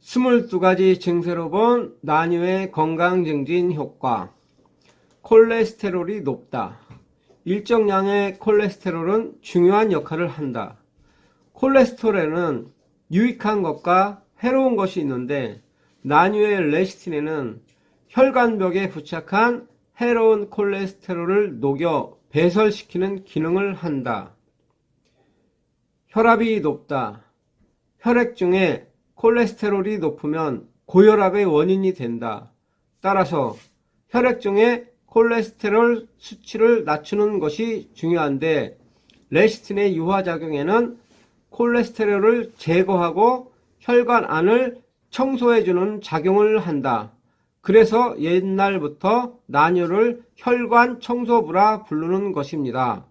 22가지 증세로 본 나뉴의 건강 증진 효과. 콜레스테롤이 높다. 일정량의 콜레스테롤은 중요한 역할을 한다. 콜레스테롤에는 유익한 것과 해로운 것이 있는데 나뉴의 레시틴에는 혈관벽에 부착한 해로운 콜레스테롤을 녹여 배설시키는 기능을 한다. 혈압이 높다. 혈액 중에 콜레스테롤이 높으면 고혈압의 원인이 된다. 따라서 혈액 중에 콜레스테롤 수치를 낮추는 것이 중요한데 레시틴의 유화작용에는 콜레스테롤을 제거하고 혈관 안을 청소해주는 작용을 한다. 그래서 옛날부터 나뉴를 혈관 청소부라 부르는 것입니다.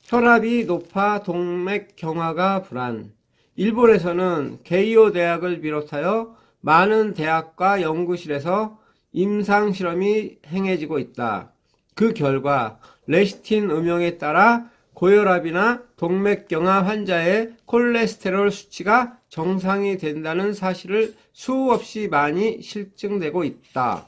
혈압이 높아 동맥경화가 불안. 일본에서는 게이오 대학을 비롯하여 많은 대학과 연구실에서 임상실험이 행해지고 있다. 그 결과 레시틴 음용에 따라 고혈압이나 동맥경화 환자의 콜레스테롤 수치가 정상이 된다는 사실을 수없이 많이 실증되고 있다.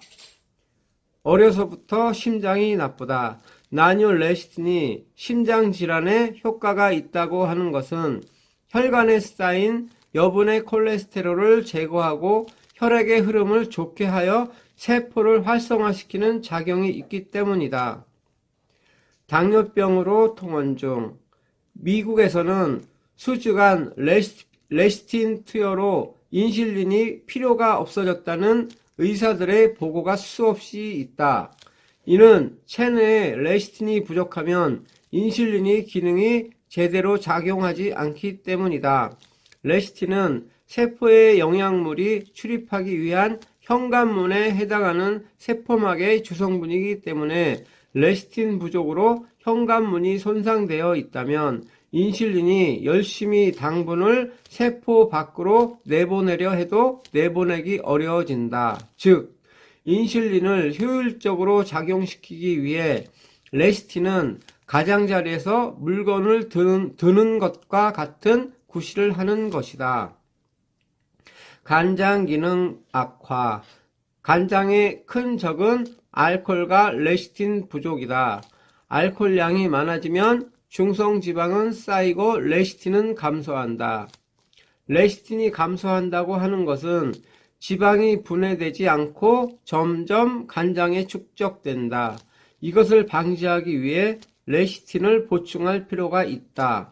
어려서부터 심장이 나쁘다. 나뉴 레시틴이 심장질환에 효과가 있다고 하는 것은 혈관에 쌓인 여분의 콜레스테롤을 제거하고 혈액의 흐름을 좋게 하여 세포를 활성화시키는 작용이 있기 때문이다. 당뇨병으로 통원 중 미국에서는 수주간 레시틴 투여로 인슐린이 필요가 없어졌다는 의사들의 보고가 수없이 있다. 이는 체내에 레시틴이 부족하면 인슐린이 기능이 제대로 작용하지 않기 때문이다. 레시틴은 세포의 영양물이 출입하기 위한 현관문에 해당하는 세포막의 주성분이기 때문에 레시틴 부족으로 현관문이 손상되어 있다면 인슐린이 열심히 당분을 세포 밖으로 내보내려 해도 내보내기 어려워진다. 즉, 인슐린을 효율적으로 작용시키기 위해 레시틴은 가장자리에서 물건을 드는 것과 같은 구실을 하는 것이다. 간장 기능 악화. 간장의 큰 적은 알코올과 레시틴 부족이다. 알코올량이 많아지면 중성지방은 쌓이고 레시틴은 감소한다. 레시틴이 감소한다고 하는 것은 지방이 분해되지 않고 점점 간장에 축적된다. 이것을 방지하기 위해 레시틴을 보충할 필요가 있다.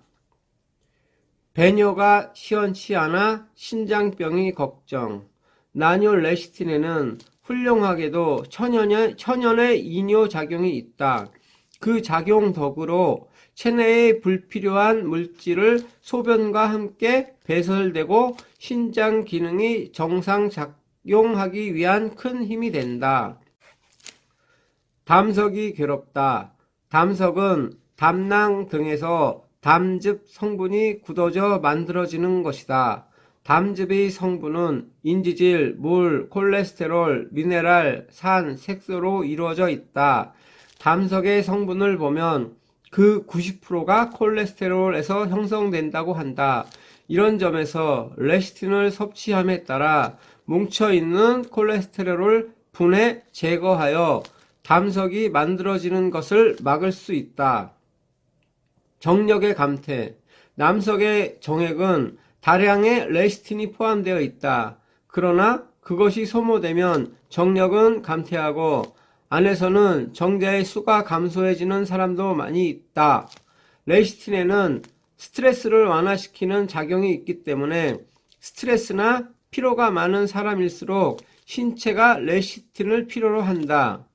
배뇨가 시원치 않아 신장병이 걱정. 나뉴 레시틴에는 훌륭하게도 천연의 이뇨작용이 있다. 그 작용 덕으로 체내의 불필요한 물질을 소변과 함께 배설되고 신장 기능이 정상 작용하기 위한 큰 힘이 된다. 담석이 괴롭다. 담석은 담낭 등에서 담즙 성분이 굳어져 만들어지는 것이다. 담즙의 성분은 인지질, 물, 콜레스테롤, 미네랄, 산, 색소로 이루어져 있다. 담석의 성분을 보면 그 90%가 콜레스테롤에서 형성된다고 한다. 이런 점에서 레시틴을 섭취함에 따라 뭉쳐있는 콜레스테롤을 분해 제거하여 담석이 만들어지는 것을 막을 수 있다. 정력의 감퇴. 남석의 정액은 다량의 레시틴이 포함되어 있다. 그러나 그것이 소모되면 정력은 감퇴하고 안에서는 정자의 수가 감소해지는 사람도 많이 있다. 레시틴에는 스트레스를 완화시키는 작용이 있기 때문에 스트레스나 피로가 많은 사람일수록 신체가 레시틴을 필요로 한다.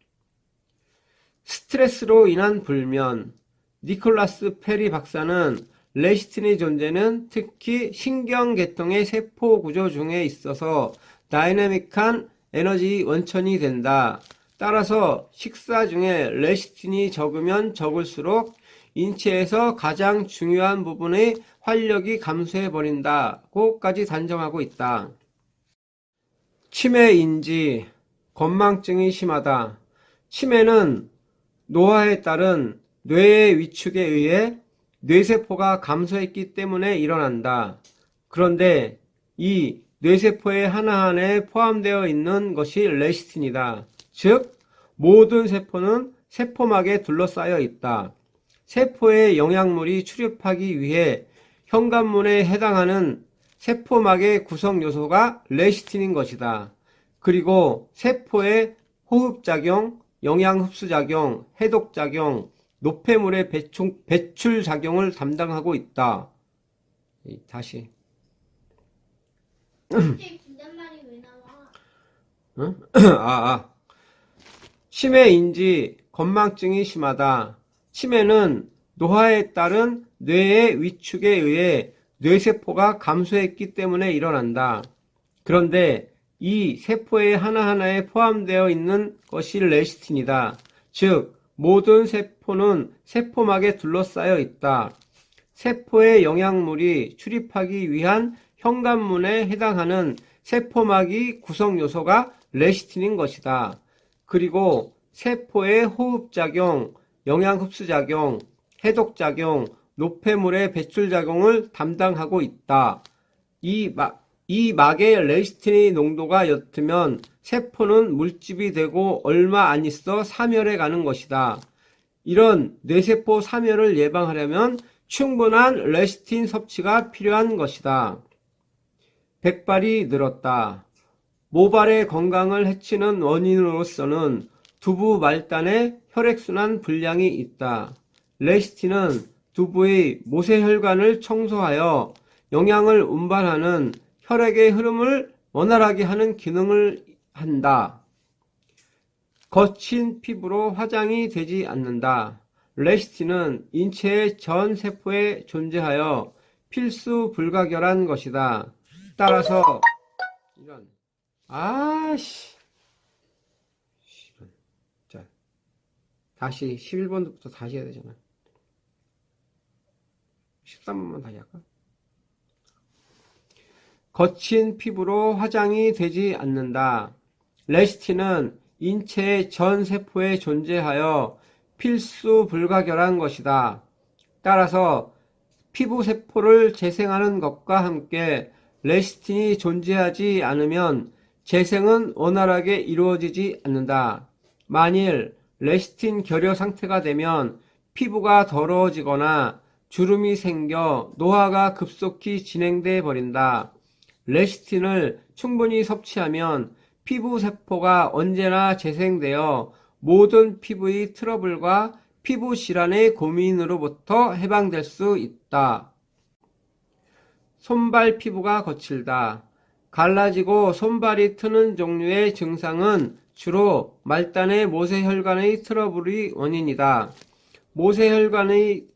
스트레스로 인한 불면. 니콜라스 페리 박사는 레시틴의 존재는 특히 신경계통의 세포 구조 중에 있어서 다이내믹한 에너지 원천이 된다. 따라서 식사 중에 레시틴이 적으면 적을수록 인체에서 가장 중요한 부분의 활력이 감소해버린다고까지 단정하고 있다. 치매인지 건망증이 심하다. 치매는 노화에 따른 뇌의 위축에 의해 뇌세포가 감소했기 때문에 일어난다. 그런데 이 뇌세포의 하나하나에 포함되어 있는 것이 레시틴이다. 즉, 모든 세포는 세포막에 둘러싸여 있다. 세포에 영양물이 출입하기 위해 현관문에 해당하는 세포막의 구성 요소가 레시틴인 것이다. 그리고 세포의 호흡작용, 영양흡수작용, 해독작용, 노폐물의 배출작용을 담당하고 있다. 다시. 갑자기 긴단말이 왜 나와? 응? 치매인지 건망증이 심하다. 치매는 노화에 따른 뇌의 위축에 의해 뇌세포가 감소했기 때문에 일어난다. 그런데 이 세포의 하나하나에 포함되어 있는 것이 레시틴이다. 즉, 모든 세포는 세포막에 둘러싸여 있다. 세포의 영양물이 출입하기 위한 현관문에 해당하는 세포막이 구성 요소가 레시틴인 것이다. 그리고 세포의 호흡작용, 영양흡수작용, 해독작용, 노폐물의 배출작용을 담당하고 있다. 이 막에 레시틴의 농도가 옅으면 세포는 물집이 되고 얼마 안 있어 사멸해 가는 것이다. 이런 뇌세포 사멸을 예방하려면 충분한 레시틴 섭취가 필요한 것이다. 백발이 늘었다. 모발의 건강을 해치는 원인으로서는 두부 말단에 혈액순환 불량이 있다. 레시틴은 두부의 모세혈관을 청소하여 영양을 운반하는 혈액의 흐름을 원활하게 하는 기능을 한다. 거친 피부로 화장이 되지 않는다. 레시틴은 인체의 전 세포에 존재하여 필수 불가결한 것이다. 따라서 자, 다시 11번부터 다시 해야 되잖아. 13번만 다시 할까? 거친 피부로 화장이 되지 않는다. 레시틴은 인체의 전 세포에 존재하여 필수 불가결한 것이다. 따라서 피부 세포를 재생하는 것과 함께 레시틴이 존재하지 않으면 재생은 원활하게 이루어지지 않는다. 만일 레시틴 결여 상태가 되면 피부가 더러워지거나 주름이 생겨 노화가 급속히 진행돼 버린다. 레시틴을 충분히 섭취하면 피부 세포가 언제나 재생되어 모든 피부의 트러블과 피부 질환의 고민으로부터 해방될 수 있다. 손발 피부가 거칠다. 갈라지고 손발이 트는 종류의 증상은 주로 말단의 모세혈관의 트러블이 원인이다. 모세혈관의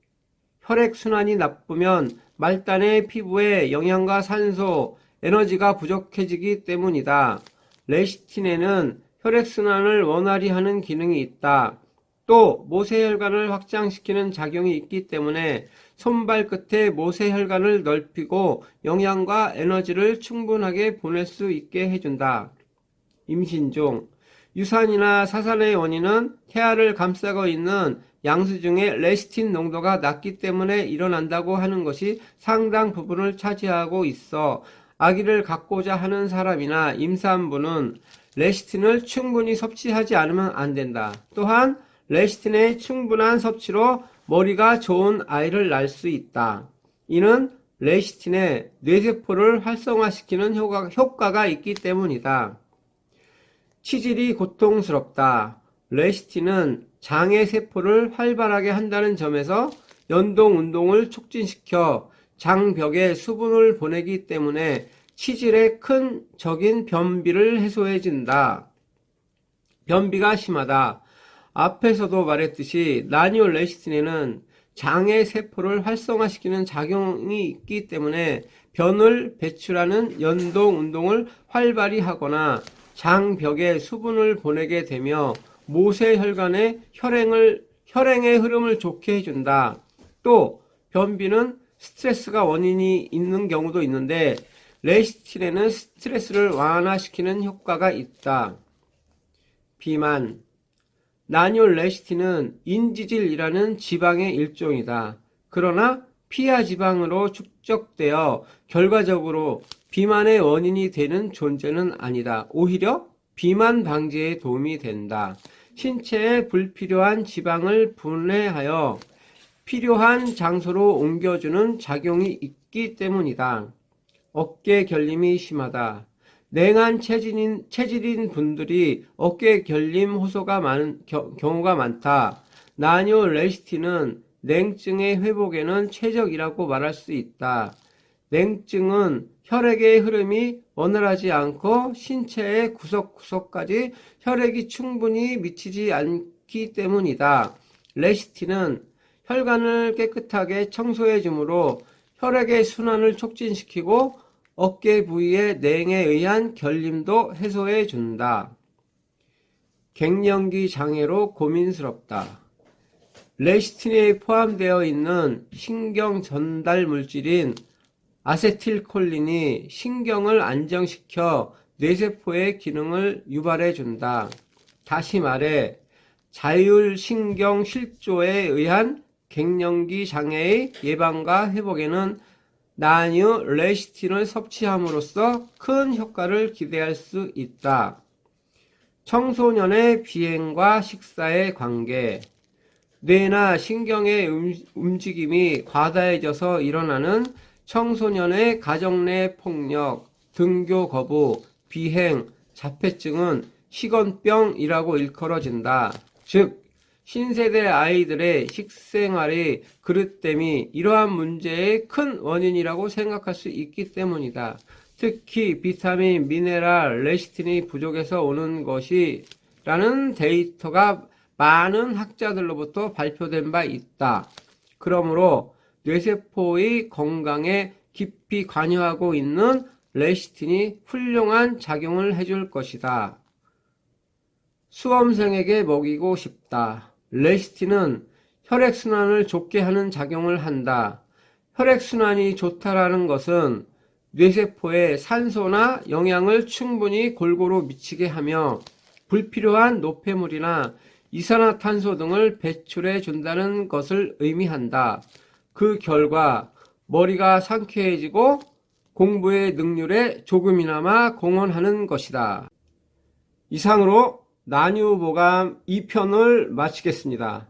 혈액순환이 나쁘면 말단의 피부에 영양과 산소, 에너지가 부족해지기 때문이다. 레시틴에는 혈액순환을 원활히 하는 기능이 있다. 또 모세혈관을 확장시키는 작용이 있기 때문에 손발 끝에 모세혈관을 넓히고 영양과 에너지를 충분하게 보낼 수 있게 해준다. 임신 중 유산이나 사산의 원인은 태아를 감싸고 있는 양수 중에 레시틴 농도가 낮기 때문에 일어난다고 하는 것이 상당 부분을 차지하고 있어 아기를 갖고자 하는 사람이나 임산부는 레시틴을 충분히 섭취하지 않으면 안 된다. 또한 레시틴의 충분한 섭취로 머리가 좋은 아이를 낳을 수 있다. 이는 레시틴의 뇌세포를 활성화시키는 효과가 있기 때문이다. 치질이 고통스럽다. 레시틴은 장의 세포를 활발하게 한다는 점에서 연동 운동을 촉진시켜 장벽에 수분을 보내기 때문에 치질의 큰 적인 변비를 해소해준다. 변비가 심하다. 앞에서도 말했듯이 라니올 레시틴에는 장의 세포를 활성화시키는 작용이 있기 때문에 변을 배출하는 연동 운동을 활발히 하거나 장벽에 수분을 보내게 되며 모세혈관의 혈행의 흐름을 좋게 해준다. 또 변비는 스트레스가 원인이 있는 경우도 있는데 레시틴에는 스트레스를 완화시키는 효과가 있다. 비만. 라니올 레시틴은 인지질이라는 지방의 일종이다. 그러나 피하 지방으로 축적되어 결과적으로 비만의 원인이 되는 존재는 아니다. 오히려 비만 방지에 도움이 된다. 신체에 불필요한 지방을 분해하여 필요한 장소로 옮겨주는 작용이 있기 때문이다. 어깨 결림이 심하다. 냉한 체질인 분들이 어깨 결림 호소가 많은 경우가 많다. 나뇨 레시틴은 냉증의 회복에는 최적이라고 말할 수 있다. 냉증은 혈액의 흐름이 원활하지 않고 신체의 구석구석까지 혈액이 충분히 미치지 않기 때문이다. 레시틴은 혈관을 깨끗하게 청소해 주므로 혈액의 순환을 촉진시키고 어깨 부위의 냉에 의한 결림도 해소해 준다. 갱년기 장애로 고민스럽다. 레시틴에 포함되어 있는 신경 전달 물질인 아세틸콜린이 신경을 안정시켜 뇌세포의 기능을 유발해 준다. 다시 말해 자율신경 실조에 의한 갱년기 장애의 예방과 회복에는 나뉴 레시틴을 섭취함으로써 큰 효과를 기대할 수 있다. 청소년의 비행과 식사의 관계. 뇌나 신경의 움직임이 과다해져서 일어나는 청소년의 가정 내 폭력, 등교 거부, 비행, 자폐증은 식원병이라고 일컬어진다. 즉, 신세대 아이들의 식생활의 그릇됨이 이러한 문제의 큰 원인이라고 생각할 수 있기 때문이다. 특히 비타민, 미네랄, 레시틴이 부족해서 오는 것이라는 데이터가 많은 학자들로부터 발표된 바 있다. 그러므로 뇌세포의 건강에 깊이 관여하고 있는 레시틴이 훌륭한 작용을 해줄 것이다. 수험생에게 먹이고 싶다. 레시틴은 혈액순환을 좋게 하는 작용을 한다. 혈액순환이 좋다라는 것은 뇌세포에 산소나 영양을 충분히 골고루 미치게 하며 불필요한 노폐물이나 이산화탄소 등을 배출해 준다는 것을 의미한다. 그 결과 머리가 상쾌해지고 공부의 능률에 조금이나마 공헌하는 것이다. 이상으로 나뉴보감 2편을 마치겠습니다.